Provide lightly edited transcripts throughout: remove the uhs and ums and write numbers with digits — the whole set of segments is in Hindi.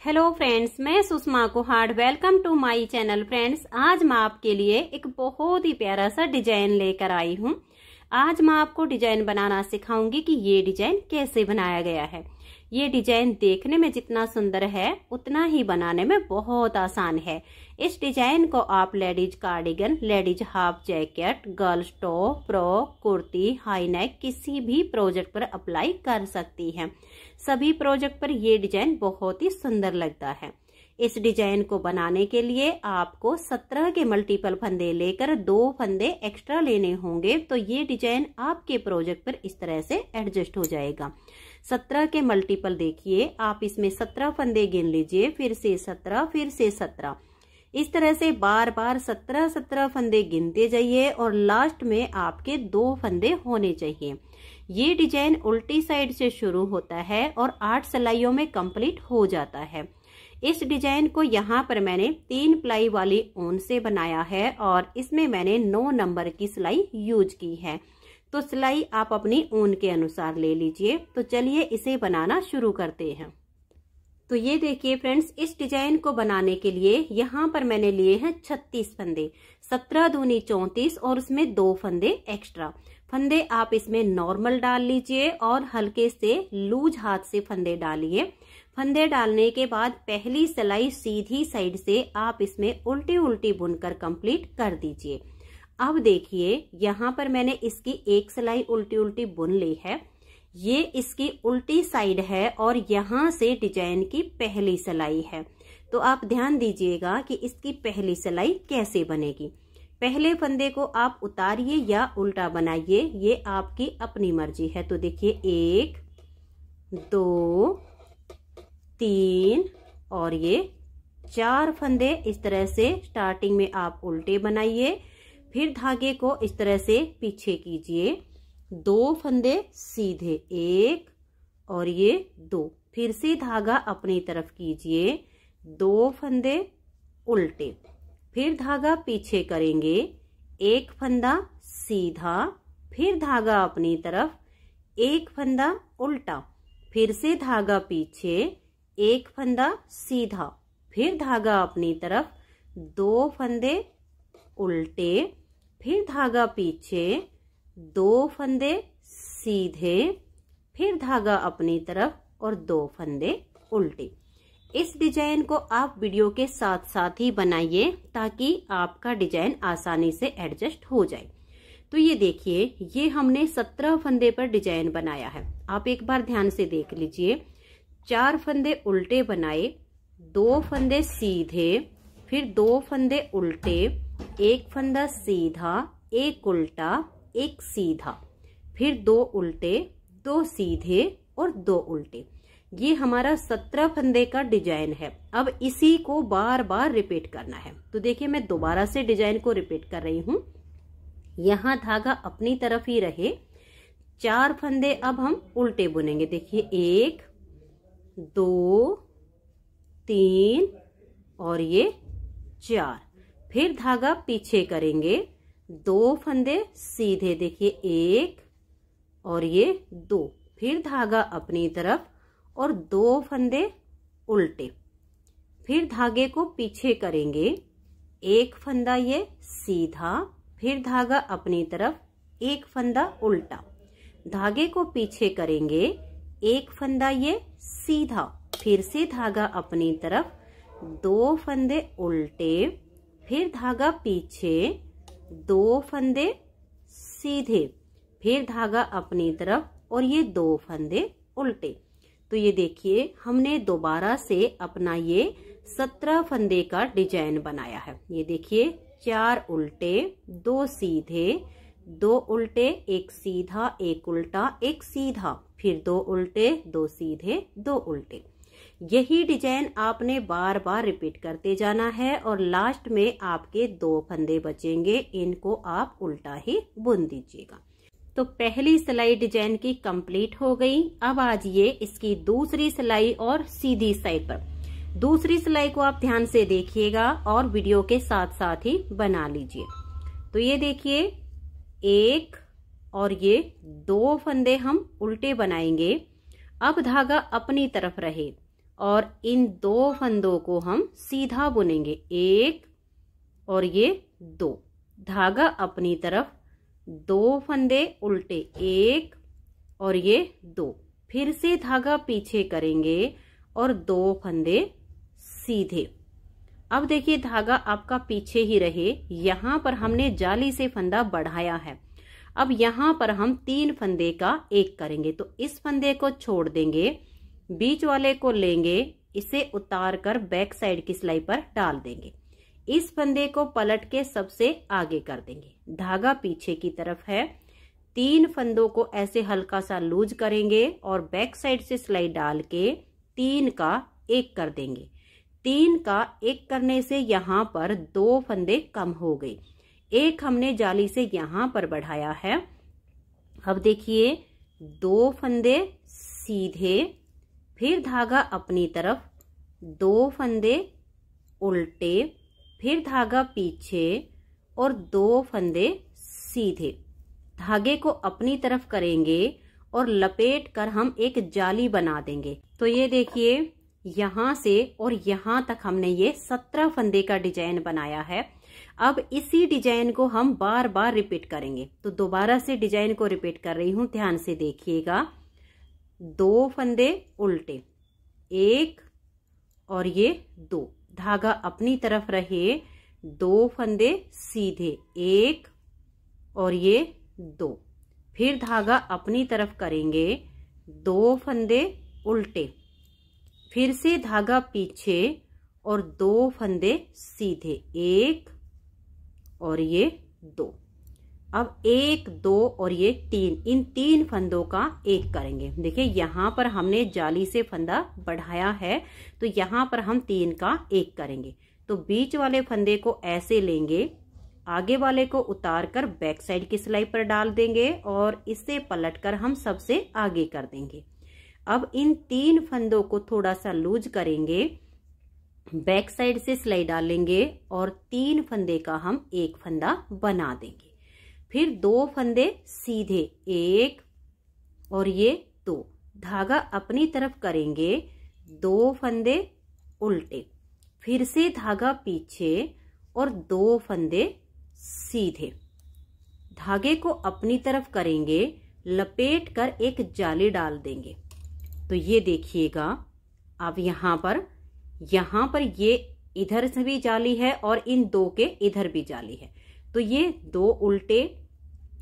हेलो फ्रेंड्स, मैं Sushma Kuhar. Welcome to my channel. Friends, आज मैं आपके लिए एक बहुत ही प्यारा सा डिजाइन लेकर आई हूँ। आज मैं आपको डिजाइन बनाना सिखाऊंगी कि ये डिजाइन कैसे बनाया गया है। ये डिजाइन देखने में जितना सुंदर है उतना ही बनाने में बहुत आसान है। इस डिजाइन को आप ladies cardigan, ladies half jacket, girls top, frock, kurti, high neck किसी भी प्रोजेक्ट पर अप्लाई कर सकती हैं। सभी प्रोजेक्ट पर ये डिजाइन बहुत ही सुंदर लगता है। इस डिजाइन को बनाने के लिए आपको 17 के मल्टीपल फंदे लेकर 2 फंदे एक्स्ट्रा लेने होंगे, तो ये डिजाइन आपके प्रोजेक्ट पर इस तरह से एडजस्ट हो जाएगा। 17 के मल्टीपल देखिए, आप इसमें 17 फंदे गिन लीजिए, फिर से 17, फिर से 17, इस तरह से बार बार 17 फंदे गिनते जाइए और लास्ट में आपके 2 फंदे होने चाहिए। ये डिजाइन उल्टी साइड से शुरू होता है और 8 सिलाइयों में कंप्लीट हो जाता है। इस डिजाइन को यहाँ पर मैंने 3 प्लाई वाली ऊन से बनाया है और इसमें मैंने 9 नंबर की सिलाई यूज की है। तो सिलाई आप अपनी ऊन के अनुसार ले लीजिए। तो चलिए इसे बनाना शुरू करते हैं। तो ये देखिए फ्रेंड्स, इस डिजाइन को बनाने के लिए यहाँ पर मैंने लिए हैं 36 फंदे, 17 दूनी 34 और उसमें 2 फंदे एक्स्ट्रा। फंदे आप इसमें नॉर्मल डाल लीजिए और हल्के से लूज हाथ से फंदे डालिए। फंदे डालने के बाद पहली सिलाई सीधी साइड से आप इसमें उल्टी उल्टी बुनकर कंप्लीट कर दीजिए। अब देखिए, यहाँ पर मैंने इसकी एक सिलाई उल्टी उल्टी बुन ली है। ये इसकी उल्टी साइड है और यहाँ से डिजाइन की पहली सिलाई है। तो आप ध्यान दीजिएगा कि इसकी पहली सिलाई कैसे बनेगी। पहले फंदे को आप उतारिए या उल्टा बनाइए, ये आपकी अपनी मर्जी है। तो देखिए 1 2 3 और ये 4 फंदे इस तरह से स्टार्टिंग में आप उल्टे बनाइए, फिर धागे को इस तरह से पीछे कीजिए, 2 फंदे सीधे, 1 और ये 2, फिर से धागा अपनी तरफ कीजिए, 2 फंदे उल्टे, फिर धागा पीछे करेंगे, 1 फंदा सीधा, फिर धागा अपनी तरफ, 1 फंदा उल्टा, फिर से धागा पीछे, 1 फंदा सीधा, फिर धागा अपनी तरफ, 2 फंदे उल्टे, फिर धागा पीछे, 2 फंदे सीधे, फिर धागा अपनी तरफ और 2 फंदे उल्टे। इस डिजाइन को आप वीडियो के साथ साथ ही बनाइए ताकि आपका डिजाइन आसानी से एडजस्ट हो जाए। तो ये देखिए, ये हमने 17 फंदे पर डिजाइन बनाया है। आप एक बार ध्यान से देख लीजिए। 4 फंदे उल्टे बनाए, 2 फंदे सीधे, फिर 2 फंदे उल्टे, 1 फंदा सीधा, 1 उल्टा, 1 सीधा, फिर 2 उल्टे, 2 सीधे और 2 उल्टे। ये हमारा 17 फंदे का डिजाइन है। अब इसी को बार बार रिपीट करना है। तो देखिए, मैं दोबारा से डिजाइन को रिपीट कर रही हूँ। यहाँ धागा अपनी तरफ ही रहे, 4 फंदे अब हम उल्टे बुनेंगे। देखिए 1 2 3 और ये 4, फिर धागा पीछे करेंगे, 2 फंदे सीधे, देखिए 1 और ये 2, फिर धागा अपनी तरफ और 2 फंदे उल्टे, फिर धागे को पीछे करेंगे, 1 फंदा ये सीधा, फिर धागा अपनी तरफ, 1 फंदा उल्टा, धागे को पीछे करेंगे, 1 फंदा ये सीधा, फिर से धागा अपनी तरफ, 2 फंदे उल्टे, फिर धागा पीछे, 2 फंदे सीधे, फिर धागा अपनी तरफ और ये 2 फंदे उल्टे। तो ये देखिए, हमने दोबारा से अपना ये 17 फंदे का डिजाइन बनाया है। ये देखिए, 4 उल्टे, 2 सीधे, 2 उल्टे, 1 सीधा, 1 उल्टा, 1 सीधा, फिर 2 उल्टे, 2 सीधे, 2 उल्टे। यही डिजाइन आपने बार बार रिपीट करते जाना है और लास्ट में आपके 2 फंदे बचेंगे, इनको आप उल्टा ही बुन दीजिएगा। तो पहली सिलाई डिजाइन की कंप्लीट हो गई। अब आजिए इसकी दूसरी सिलाई और सीधी साइड पर। दूसरी सिलाई को आप ध्यान से देखिएगा और वीडियो के साथ साथ ही बना लीजिए। तो ये देखिए, 1 और ये 2 फंदे हम उल्टे बनाएंगे। अब धागा अपनी तरफ रहे और इन 2 फंदों को हम सीधा बुनेंगे, 1 और ये 2, धागा अपनी तरफ, 2 फंदे उल्टे, 1 और ये 2, फिर से धागा पीछे करेंगे और 2 फंदे सीधे। अब देखिए धागा आपका पीछे ही रहे, यहाँ पर हमने जाली से फंदा बढ़ाया है। अब यहाँ पर हम 3 फंदे का 1 करेंगे, तो इस फंदे को छोड़ देंगे, बीच वाले को लेंगे, इसे उतार कर बैक साइड की सिलाई पर डाल देंगे, इस फंदे को पलट के सबसे आगे कर देंगे, धागा पीछे की तरफ है, 3 फंदों को ऐसे हल्का सा लूज करेंगे और बैक साइड से सिलाई डाल के 3 का 1 कर देंगे। 3 का 1 करने से यहाँ पर 2 फंदे कम हो गए, 1 हमने जाली से यहाँ पर बढ़ाया है। अब देखिए 2 फंदे सीधे, फिर धागा अपनी तरफ, 2 फंदे उल्टे, फिर धागा पीछे और 2 फंदे सीधे, धागे को अपनी तरफ करेंगे और लपेट कर हम एक जाली बना देंगे। तो ये देखिए यहाँ से और यहाँ तक हमने ये 17 फंदे का डिजाइन बनाया है। अब इसी डिजाइन को हम बार बार रिपीट करेंगे, तो दोबारा से डिजाइन को रिपीट कर रही हूँ, ध्यान से देखिएगा। 2 फंदे उल्टे, 1 और ये 2, धागा अपनी तरफ रहे, 2 फंदे सीधे, 1 और ये 2, फिर धागा अपनी तरफ करेंगे, 2 फंदे उल्टे, फिर से धागा पीछे और 2 फंदे सीधे, 1 और ये 2। अब 1, 2 और ये 3, इन 3 फंदों का 1 करेंगे। देखिए यहाँ पर हमने जाली से फंदा बढ़ाया है, तो यहाँ पर हम 3 का 1 करेंगे। तो बीच वाले फंदे को ऐसे लेंगे, आगे वाले को उतार कर बैक साइड की सिलाई पर डाल देंगे और इसे पलटकर हम सबसे आगे कर देंगे। अब इन 3 फंदों को थोड़ा सा लूज करेंगे, बैक साइड से सिलाई डालेंगे और 3 फंदे का हम 1 फंदा बना देंगे, फिर 2 फंदे सीधे, 1 और ये 2, धागा अपनी तरफ करेंगे, 2 फंदे उल्टे, फिर से धागा पीछे और 2 फंदे सीधे, धागे को अपनी तरफ करेंगे, लपेट कर एक जाली डाल देंगे। तो ये देखिएगा, अब यहाँ पर ये इधर से भी जाली है और इन 2 के इधर भी जाली है, तो ये 2 उल्टे,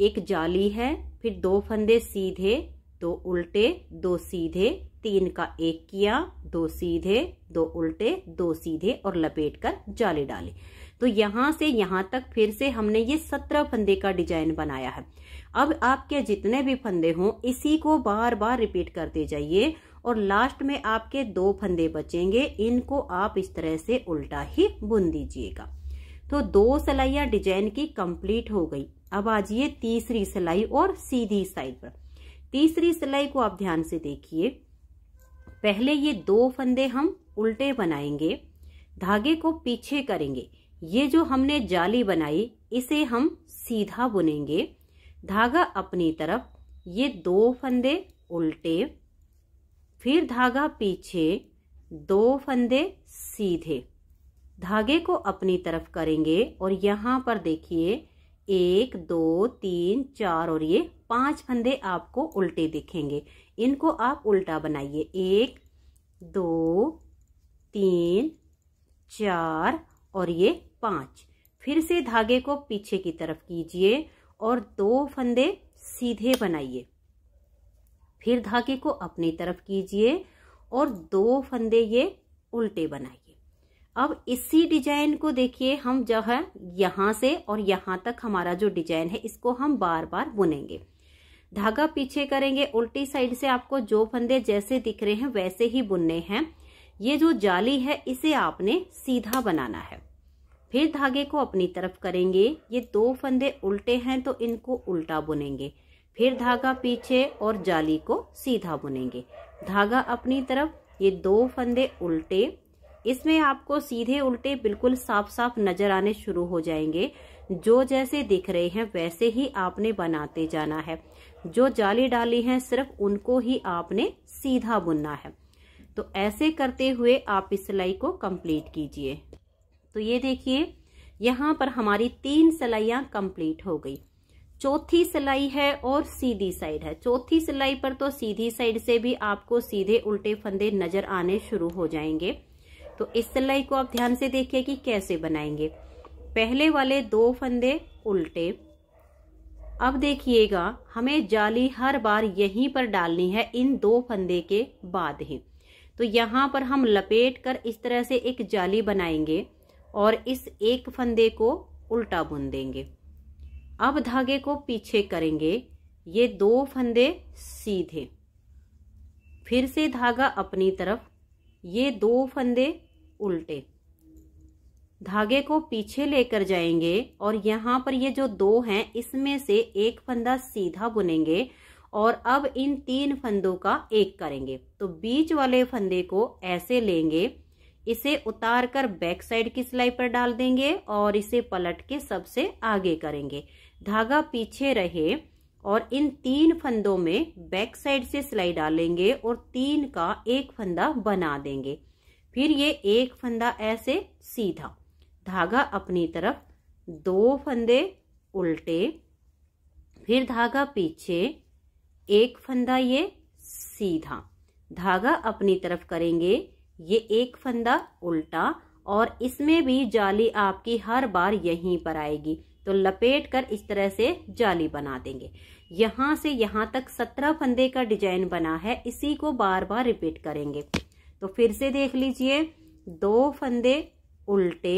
1 जाली है, फिर 2 फंदे सीधे, 2 उल्टे, 2 सीधे, 3 का 1 किया, 2 सीधे, 2 उल्टे, 2 सीधे और लपेट कर जाली डाली। तो यहाँ से यहाँ तक फिर से हमने ये 17 फंदे का डिजाइन बनाया है। अब आपके जितने भी फंदे हों, इसी को बार बार रिपीट करते जाइए और लास्ट में आपके 2 फंदे बचेंगे, इनको आप इस तरह से उल्टा ही बुन दीजिएगा। तो 2 सिलाइयाँ डिजाइन की कंप्लीट हो गई। अब आ जाइए तीसरी सिलाई और सीधी साइड पर। तीसरी सिलाई को आप ध्यान से देखिए। पहले ये 2 फंदे हम उल्टे बनाएंगे, धागे को पीछे करेंगे, ये जो हमने जाली बनाई इसे हम सीधा बुनेंगे, धागा अपनी तरफ, ये 2 फंदे उल्टे, फिर धागा पीछे, 2 फंदे सीधे, धागे को अपनी तरफ करेंगे और यहाँ पर देखिए 1, 2, 3, 4 और ये 5 फंदे आपको उल्टे दिखेंगे, इनको आप उल्टा बनाइए। 1, 2, 3, 4 और ये 5, फिर से धागे को पीछे की तरफ कीजिए और 2 फंदे सीधे बनाइए, फिर धागे को अपनी तरफ कीजिए और 2 फंदे ये उल्टे बनाइए। अब इसी डिजाइन को देखिए, हम जो है यहाँ से और यहाँ तक हमारा जो डिजाइन है इसको हम बार बार बुनेंगे। धागा पीछे करेंगे, उल्टी साइड से आपको जो फंदे जैसे दिख रहे हैं वैसे ही बुनने हैं। ये जो जाली है इसे आपने सीधा बनाना है, फिर धागे को अपनी तरफ करेंगे, ये 2 फंदे उल्टे हैं तो इनको उल्टा बुनेंगे, फिर धागा पीछे और जाली को सीधा बुनेंगे, धागा अपनी तरफ, ये 2 फंदे उल्टे, इसमें आपको सीधे उल्टे बिल्कुल साफ साफ नजर आने शुरू हो जाएंगे। जो जैसे दिख रहे हैं वैसे ही आपने बनाते जाना है, जो जाली डाली है सिर्फ उनको ही आपने सीधा बुनना है। तो ऐसे करते हुए आप इस सिलाई को कंप्लीट कीजिए। तो ये देखिए यहाँ पर हमारी 3 सिलाइयाँ कंप्लीट हो गई। चौथी सिलाई है और सीधी साइड है। चौथी सिलाई पर तो सीधी साइड से भी आपको सीधे उल्टे फंदे नजर आने शुरू हो जाएंगे। तो इस सिलाई को आप ध्यान से देखिए कि कैसे बनाएंगे। पहले वाले 2 फंदे उल्टे। अब देखिएगा हमें जाली हर बार यहीं पर डालनी है, इन 2 फंदे के बाद ही। तो यहाँ पर हम लपेट कर इस तरह से एक जाली बनाएंगे और इस एक फंदे को उल्टा बुन देंगे। अब धागे को पीछे करेंगे, ये 2 फंदे सीधे, फिर से धागा अपनी तरफ, ये 2 फंदे उल्टे, धागे को पीछे लेकर जाएंगे और यहाँ पर ये जो 2 हैं इसमें से एक फंदा सीधा बुनेंगे और अब इन 3 फंदों का एक करेंगे। तो बीच वाले फंदे को ऐसे लेंगे, इसे उतार कर बैक साइड की सिलाई पर डाल देंगे और इसे पलट के सबसे आगे करेंगे। धागा पीछे रहे और इन 3 फंदों में बैक साइड से सिलाई डालेंगे और 3 का एक फंदा बना देंगे। फिर ये एक फंदा ऐसे सीधा, धागा अपनी तरफ, 2 फंदे उल्टे, फिर धागा पीछे, एक फंदा ये सीधा, धागा अपनी तरफ करेंगे, ये एक फंदा उल्टा और इसमें भी जाली आपकी हर बार यहीं पर आएगी। तो लपेट कर इस तरह से जाली बना देंगे। यहाँ से यहाँ तक 17 फंदे का डिजाइन बना है, इसी को बार बार रिपीट करेंगे। तो फिर से देख लीजिए, 2 फंदे उल्टे।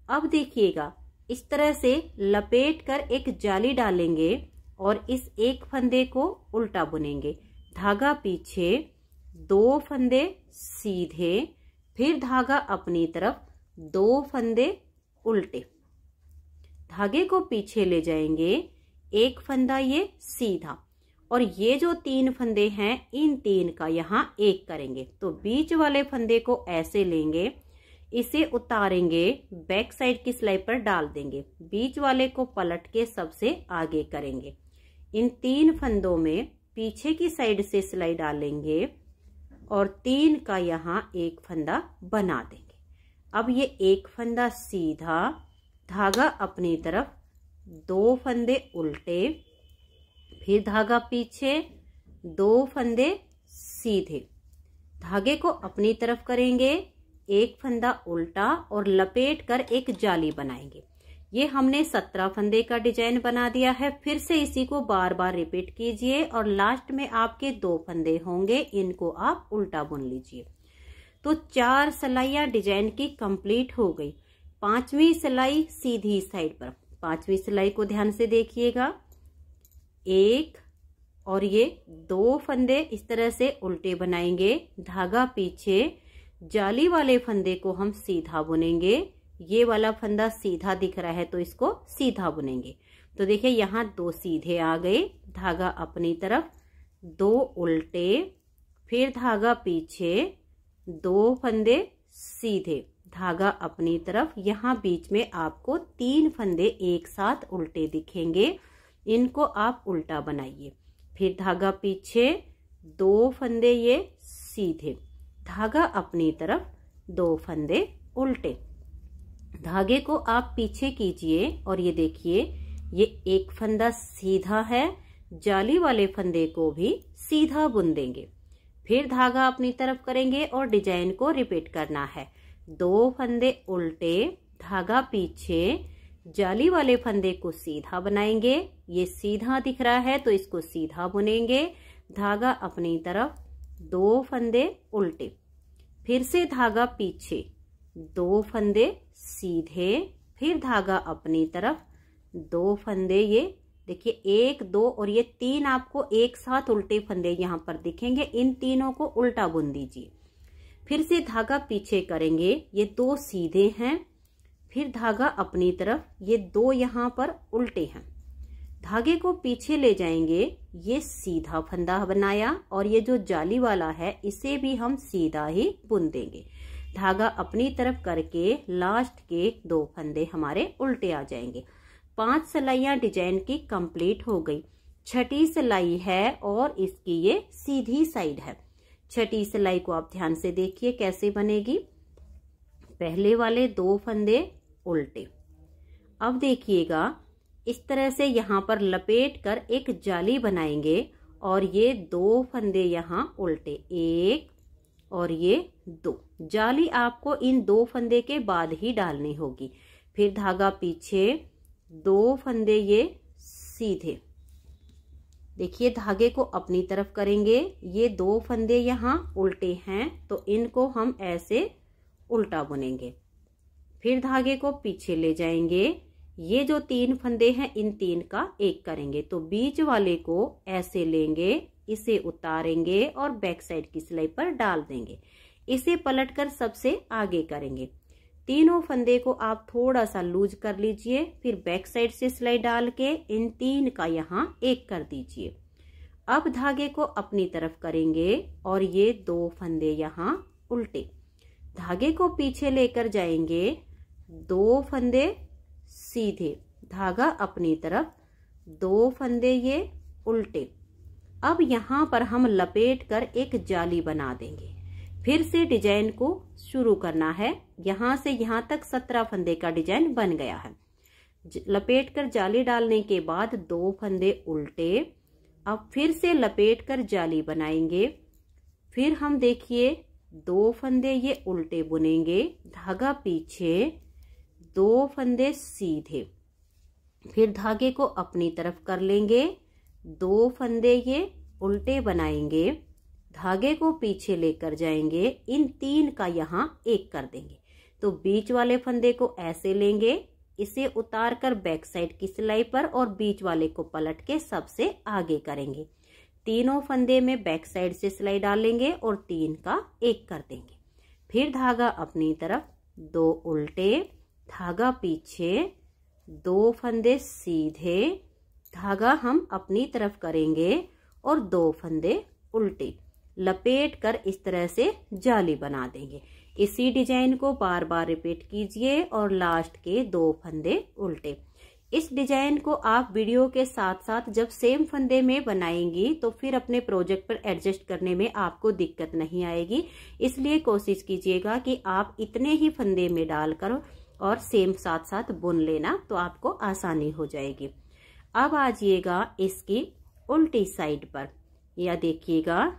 अब देखिएगा इस तरह से लपेट कर एक जाली डालेंगे और इस एक फंदे को उल्टा बुनेंगे, धागा पीछे, 2 फंदे सीधे, फिर धागा अपनी तरफ, 2 फंदे उल्टे, धागे को पीछे ले जाएंगे, एक फंदा ये सीधा और ये जो 3 फंदे हैं इन 3 का यहाँ एक करेंगे। तो बीच वाले फंदे को ऐसे लेंगे, इसे उतारेंगे, बैक साइड की सिलाई पर डाल देंगे, बीच वाले को पलट के सबसे आगे करेंगे। इन 3 फंदों में पीछे की साइड से सिलाई डालेंगे और 3 का यहाँ एक फंदा बना देंगे। अब ये एक फंदा सीधा, धागा अपनी तरफ, 2 फंदे उल्टे, फिर धागा पीछे, 2 फंदे सीधे, धागे को अपनी तरफ करेंगे, एक फंदा उल्टा और लपेट कर एक जाली बनाएंगे। ये हमने 17 फंदे का डिजाइन बना दिया है। फिर से इसी को बार बार रिपीट कीजिए और लास्ट में आपके 2 फंदे होंगे, इनको आप उल्टा बुन लीजिए। तो 4 सिलाइयां डिजाइन की कंप्लीट हो गई। 5वीं सिलाई सीधी साइड पर, 5वीं सिलाई को ध्यान से देखिएगा, 1 और ये 2 फंदे इस तरह से उल्टे बनाएंगे, धागा पीछे, जाली वाले फंदे को हम सीधा बुनेंगे, ये वाला फंदा सीधा दिख रहा है तो इसको सीधा बुनेंगे। तो देखिए यहाँ 2 सीधे आ गए, धागा अपनी तरफ, 2 उल्टे, फिर धागा पीछे, 2 फंदे सीधे, धागा अपनी तरफ, यहाँ बीच में आपको 3 फंदे एक साथ उल्टे दिखेंगे, इनको आप उल्टा बनाइए। फिर धागा पीछे, 2 फंदे ये सीधे, धागा अपनी तरफ, 2 फंदे उल्टे, धागे को आप पीछे कीजिए और ये देखिए ये एक फंदा सीधा है, जाली वाले फंदे को भी सीधा बुन देंगे। फिर धागा अपनी तरफ करेंगे और डिजाइन को रिपीट करना है। 2 फंदे उल्टे, धागा पीछे, जाली वाले फंदे को सीधा बनाएंगे, ये सीधा दिख रहा है तो इसको सीधा बुनेंगे, धागा अपनी तरफ, 2 फंदे उल्टे, फिर से धागा पीछे, 2 फंदे सीधे, फिर धागा अपनी तरफ, 2 फंदे, ये देखिए 1 2 और ये 3 आपको एक साथ उल्टे फंदे यहाँ पर दिखेंगे, इन तीनों को उल्टा बुन दीजिए। फिर से धागा पीछे करेंगे, ये 2 सीधे हैं, फिर धागा अपनी तरफ, ये 2 यहाँ पर उल्टे हैं, धागे को पीछे ले जाएंगे, ये सीधा फंदा बनाया और ये जो जाली वाला है इसे भी हम सीधा ही बुन देंगे। धागा अपनी तरफ करके लास्ट के 2 फंदे हमारे उल्टे आ जाएंगे। 5 सिलाइयां डिजाइन की कंप्लीट हो गई। 6ठी सिलाई है और इसकी ये सीधी साइड है। छठी सिलाई को आप ध्यान से देखिए कैसे बनेगी। पहले वाले 2 फंदे उल्टे। अब देखिएगा इस तरह से यहाँ पर लपेट कर एक जाली बनाएंगे और ये 2 फंदे यहाँ उल्टे, 1 और ये 2। जाली आपको इन 2 फंदे के बाद ही डालनी होगी। फिर धागा पीछे, 2 फंदे ये सीधे। देखिए धागे को अपनी तरफ करेंगे, ये 2 फंदे यहाँ उल्टे हैं तो इनको हम ऐसे उल्टा बुनेंगे। फिर धागे को पीछे ले जाएंगे, ये जो 3 फंदे हैं इन 3 का 1 करेंगे तो बीच वाले को ऐसे लेंगे, इसे उतारेंगे और बैक साइड की सिलाई पर डाल देंगे। इसे पलटकर सबसे आगे करेंगे। तीनों फंदे को आप थोड़ा सा लूज कर लीजिए, फिर बैक साइड से सिलाई डाल के इन 3 का यहाँ 1 कर दीजिए। अब धागे को अपनी तरफ करेंगे और ये 2 फंदे यहाँ उल्टे। धागे को पीछे लेकर जाएंगे, 2 फंदे सीधे, धागा अपनी तरफ, 2 फंदे ये उल्टे। अब यहाँ पर हम लपेट कर एक जाली बना देंगे। फिर से डिजाइन को शुरू करना है। यहाँ से यहाँ तक 17 फंदे का डिजाइन बन गया है। लपेट कर जाली डालने के बाद 2 फंदे उल्टे। अब फिर से लपेट कर जाली बनाएंगे। फिर हम देखिए 2 फंदे ये उल्टे बुनेंगे, धागा पीछे, 2 फंदे सीधे। फिर धागे को अपनी तरफ कर लेंगे, 2 फंदे ये उल्टे बनाएंगे, धागे को पीछे लेकर जाएंगे, इन 3 का यहाँ 1 कर देंगे तो बीच वाले फंदे को ऐसे लेंगे, इसे उतार कर बैक साइड की सिलाई पर और बीच वाले को पलट के सबसे आगे करेंगे। तीनों फंदे में बैक साइड से सिलाई डालेंगे और 3 का 1 कर देंगे। फिर धागा अपनी तरफ, 2 उल्टे, धागा पीछे, 2 फंदे सीधे, धागा हम अपनी तरफ करेंगे और 2 फंदे उल्टे। लपेट कर इस तरह से जाली बना देंगे। इसी डिजाइन को बार बार रिपीट कीजिए और लास्ट के 2 फंदे उल्टे। इस डिजाइन को आप वीडियो के साथ साथ जब सेम फंदे में बनाएंगी तो फिर अपने प्रोजेक्ट पर एडजस्ट करने में आपको दिक्कत नहीं आएगी। इसलिए कोशिश कीजिएगा कि आप इतने ही फंदे में डालकर और सेम साथ साथ बुन लेना तो आपको आसानी हो जाएगी। अब आ जाइएगा इसकी उल्टी साइड पर। या देखिएगा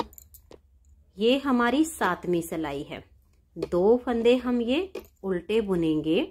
ये हमारी 7वीं सिलाई है। 2 फंदे हम ये उल्टे बुनेंगे।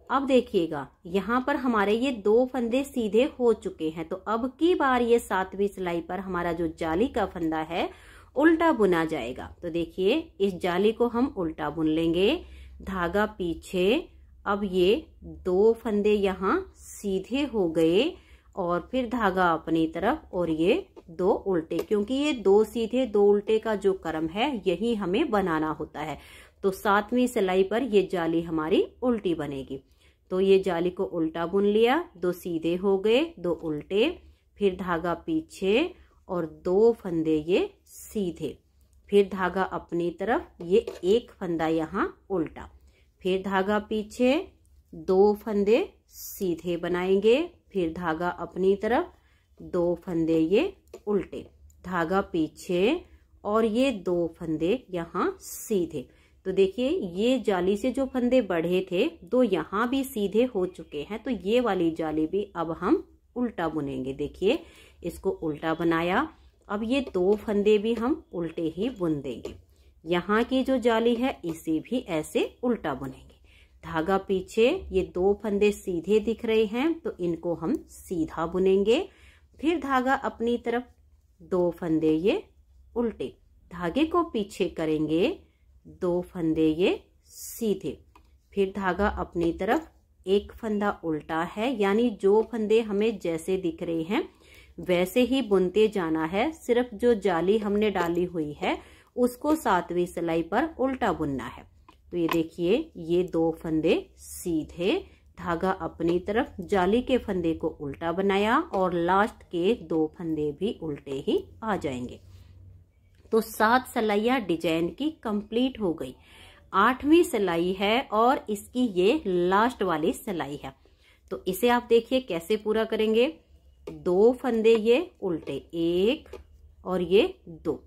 अब देखिएगा यहाँ पर हमारे ये 2 फंदे सीधे हो चुके हैं तो अब की बार ये 7वीं सिलाई पर हमारा जो जाली का फंदा है उल्टा बुना जाएगा। तो देखिए इस जाली को हम उल्टा बुन लेंगे, धागा पीछे। अब ये 2 फंदे यहाँ सीधे हो गए और फिर धागा अपनी तरफ और ये 2 उल्टे, क्योंकि ये 2 सीधे 2 उल्टे का जो क्रम है यही हमें बनाना होता है। तो 7वीं सिलाई पर ये जाली हमारी उल्टी बनेगी। तो ये जाली को उल्टा बुन लिया, 2 सीधे हो गए, 2 उल्टे, फिर धागा पीछे और 2 फंदे ये सीधे, फिर धागा अपनी तरफ, ये 1 फंदा यहाँ उल्टा, फिर धागा पीछे, 2 फंदे सीधे बनाएंगे, फिर धागा अपनी तरफ, 2 फंदे ये उल्टे, धागा पीछे और ये 2 फंदे यहाँ सीधे। तो देखिए ये जाली से जो फंदे बढ़े थे 2 यहाँ भी सीधे हो चुके हैं तो ये वाली जाली भी अब हम उल्टा बुनेंगे। देखिए इसको उल्टा बनाया। अब ये 2 फंदे भी हम उल्टे ही बुन देंगे। यहाँ की जो जाली है इसे भी ऐसे उल्टा बुनेंगे। धागा पीछे, ये 2 फंदे सीधे दिख रहे हैं तो इनको हम सीधा बुनेंगे। फिर धागा अपनी तरफ, 2 फंदे ये उल्टे, धागे को पीछे करेंगे, 2 फंदे ये सीधे, फिर धागा अपनी तरफ, 1 फंदा उल्टा है, यानी जो फंदे हमें जैसे दिख रहे हैं वैसे ही बुनते जाना है। सिर्फ जो जाली हमने डाली हुई है उसको 7वीं सिलाई पर उल्टा बुनना है। तो ये देखिए ये 2 फंदे सीधे, धागा अपनी तरफ, जाली के फंदे को उल्टा बनाया और लास्ट के 2 फंदे भी उल्टे ही आ जाएंगे। तो 7 सिलाइयाँ डिजाइन की कंप्लीट हो गई। 8वीं सिलाई है और इसकी ये लास्ट वाली सिलाई है। तो इसे आप देखिए कैसे पूरा करेंगे। 2 फंदे ये उल्टे, 1 और ये 2।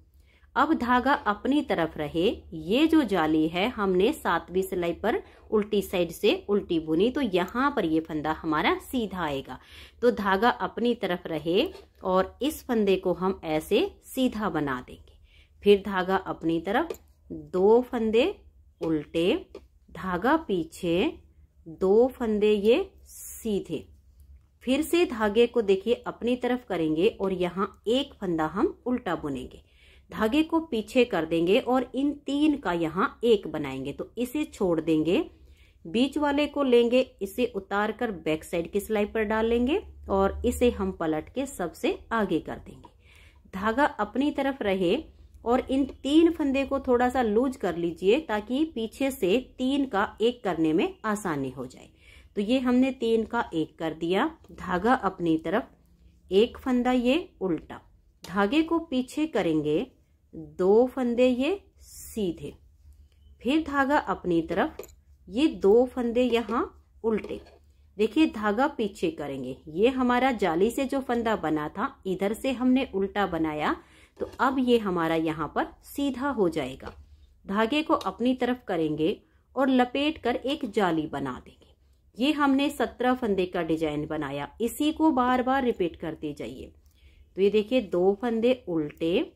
अब धागा अपनी तरफ रहे, ये जो जाली है हमने 7वीं सिलाई पर उल्टी साइड से उल्टी बुनी, तो यहाँ पर ये फंदा हमारा सीधा आएगा। तो धागा अपनी तरफ रहे और इस फंदे को हम ऐसे सीधा बना देंगे। फिर धागा अपनी तरफ, 2 फंदे उल्टे, धागा पीछे, 2 फंदे ये सीधे। फिर से धागे को देखिए अपनी तरफ करेंगे और यहाँ एक फंदा हम उल्टा बुनेंगे, धागे को पीछे कर देंगे और इन 3 का यहाँ एक बनाएंगे। तो इसे छोड़ देंगे, बीच वाले को लेंगे, इसे उतार कर बैक साइड की सिलाई पर डाल लेंगे और इसे हम पलट के सबसे आगे कर देंगे। धागा अपनी तरफ रहे और इन 3 फंदे को थोड़ा सा लूज कर लीजिए ताकि पीछे से 3 का एक करने में आसानी हो जाए। तो ये हमने 3 का एक कर दिया। धागा अपनी तरफ, एक फंदा ये उल्टा, धागे को पीछे करेंगे, 2 फंदे ये सीधे। फिर धागा अपनी तरफ, ये 2 फंदे यहाँ उल्टे। देखिए धागा पीछे करेंगे, ये हमारा जाली से जो फंदा बना था इधर से हमने उल्टा बनाया, तो अब ये हमारा यहाँ पर सीधा हो जाएगा। धागे को अपनी तरफ करेंगे और लपेट कर एक जाली बना देंगे। ये हमने 17 फंदे का डिजाइन बनाया, इसी को बार बार रिपीट करते जाइए। तो ये देखिए 2 फंदे उल्टे,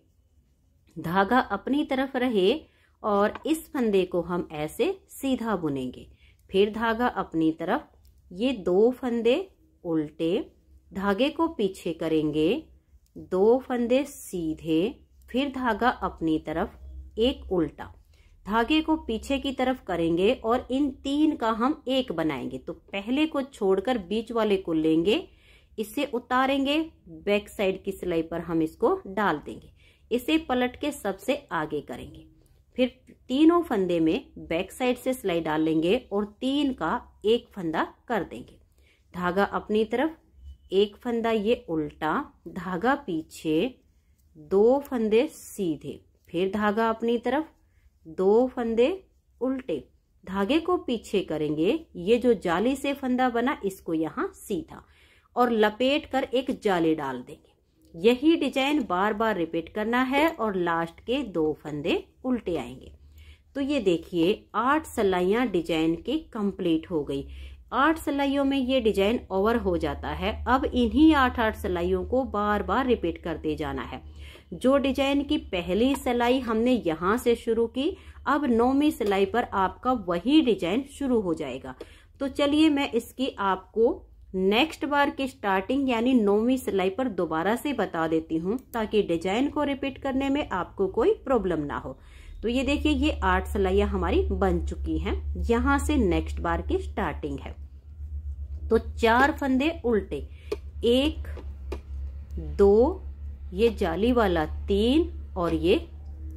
धागा अपनी तरफ रहे और इस फंदे को हम ऐसे सीधा बुनेंगे। फिर धागा अपनी तरफ, ये 2 फंदे उल्टे, धागे को पीछे करेंगे, 2 फंदे सीधे। फिर धागा अपनी तरफ, एक उल्टा, धागे को पीछे की तरफ करेंगे और इन 3 का हम एक बनाएंगे। तो पहले को छोड़कर बीच वाले को लेंगे, इसे उतारेंगे, बैक साइड की सिलाई पर हम इसको डाल देंगे, इसे पलट के सबसे आगे करेंगे। फिर 3 फंदे में बैक साइड से सिलाई डाल लेंगे और 3 का एक फंदा कर देंगे। धागा अपनी तरफ, एक फंदा ये उल्टा, धागा पीछे, 2 फंदे सीधे। फिर धागा अपनी तरफ, 2 फंदे उल्टे, धागे को पीछे करेंगे, ये जो जाली से फंदा बना इसको यहाँ सीधा और लपेट कर एक जाली डाल देंगे। यही डिजाइन बार बार रिपीट करना है और लास्ट के 2 फंदे उल्टे आएंगे। तो ये देखिए 8 सिलाइयाँ डिजाइन की कंप्लीट हो गई। 8 सिलाइयों में ये डिजाइन ओवर हो जाता है। अब इन्हीं 8 सिलाइयों को बार बार रिपीट करते जाना है। जो डिजाइन की पहली सिलाई हमने यहाँ से शुरू की, अब 9वीं सिलाई पर आपका वही डिजाइन शुरू हो जाएगा। तो चलिए मैं इसकी आपको नेक्स्ट बार की स्टार्टिंग यानी 9वीं सिलाई पर दोबारा से बता देती हूँ ताकि डिजाइन को रिपीट करने में आपको कोई प्रॉब्लम ना हो। तो ये देखिए ये 8 सिलाइयाँ हमारी बन चुकी हैं। यहाँ से नेक्स्ट बार की स्टार्टिंग है। तो 4 फंदे उल्टे, 1 2, ये जाली वाला 3 और ये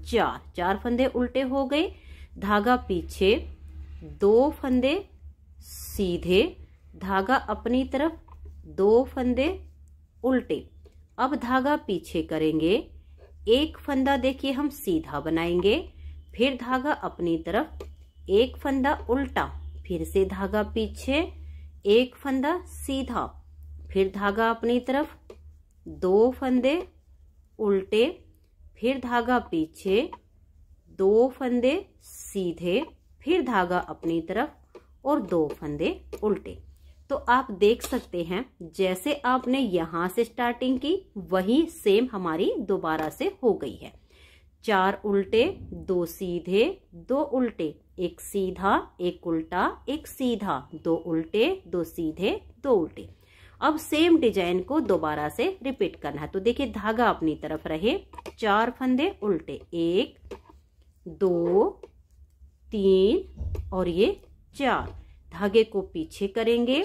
4 फंदे उल्टे हो गए। धागा पीछे, 2 फंदे सीधे, धागा अपनी तरफ, 2 फंदे उल्टे। अब धागा पीछे करेंगे, एक फंदा देखिए हम सीधा बनाएंगे, फिर धागा अपनी तरफ, एक फंदा उल्टा, फिर से धागा पीछे, एक फंदा सीधा, फिर धागा अपनी तरफ, 2 फंदे उल्टे, फिर धागा पीछे, 2 फंदे सीधे, फिर धागा अपनी तरफ और 2 फंदे उल्टे। तो आप देख सकते हैं जैसे आपने यहाँ से स्टार्टिंग की वही सेम हमारी दोबारा से हो गई है। 4 उल्टे, 2 सीधे, 2 उल्टे, एक सीधा, एक उल्टा, एक सीधा, 2 उल्टे, 2 सीधे, 2 उल्टे। अब सेम डिजाइन को दोबारा से रिपीट करना है। तो देखिए धागा अपनी तरफ रहे, 4 फंदे उल्टे, 1 2 3 और ये 4, धागे को पीछे करेंगे,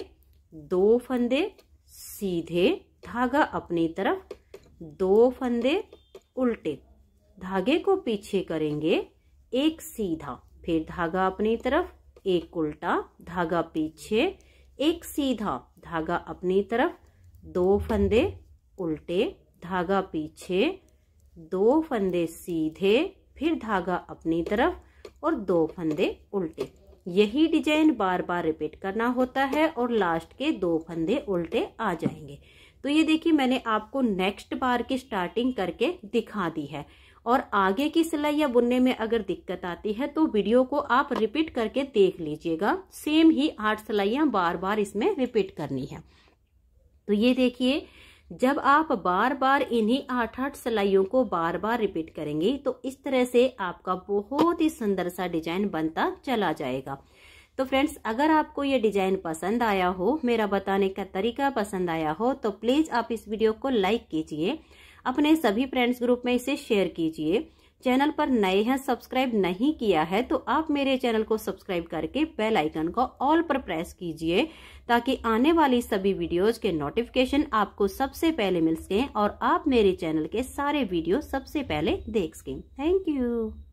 2 फंदे सीधे, धागा अपनी तरफ, 2 फंदे उल्टे, धागे को पीछे करेंगे, एक सीधा, फिर धागा अपनी तरफ, एक उल्टा, धागा पीछे, एक सीधा, धागा अपनी तरफ, 2 फंदे उल्टे, धागा पीछे, 2 फंदे सीधे, फिर धागा अपनी तरफ और 2 फंदे उल्टे। यही डिजाइन बार बार रिपीट करना होता है और लास्ट के 2 फंदे उल्टे आ जाएंगे। तो ये देखिए मैंने आपको नेक्स्ट बार की स्टार्टिंग करके दिखा दी है और आगे की सिलाई या बुनने में अगर दिक्कत आती है तो वीडियो को आप रिपीट करके देख लीजिएगा। सेम ही 8 सिलाइयां बार बार इसमें रिपीट करनी है। तो ये देखिए, जब आप बार बार इन्हीं 8-8 सिलाइयों को बार बार रिपीट करेंगे तो इस तरह से आपका बहुत ही सुंदर सा डिजाइन बनता चला जाएगा। तो फ्रेंड्स, अगर आपको ये डिजाइन पसंद आया हो, मेरा बताने का तरीका पसंद आया हो, तो प्लीज आप इस वीडियो को लाइक कीजिए, अपने सभी फ्रेंड्स ग्रुप में इसे शेयर कीजिए। चैनल पर नए हैं, सब्सक्राइब नहीं किया है तो आप मेरे चैनल को सब्सक्राइब करके बेल आइकन को ऑल पर प्रेस कीजिए, ताकि आने वाली सभी वीडियोज के नोटिफिकेशन आपको सबसे पहले मिल सकें और आप मेरे चैनल के सारे वीडियो सबसे पहले देख सकें। Thank you.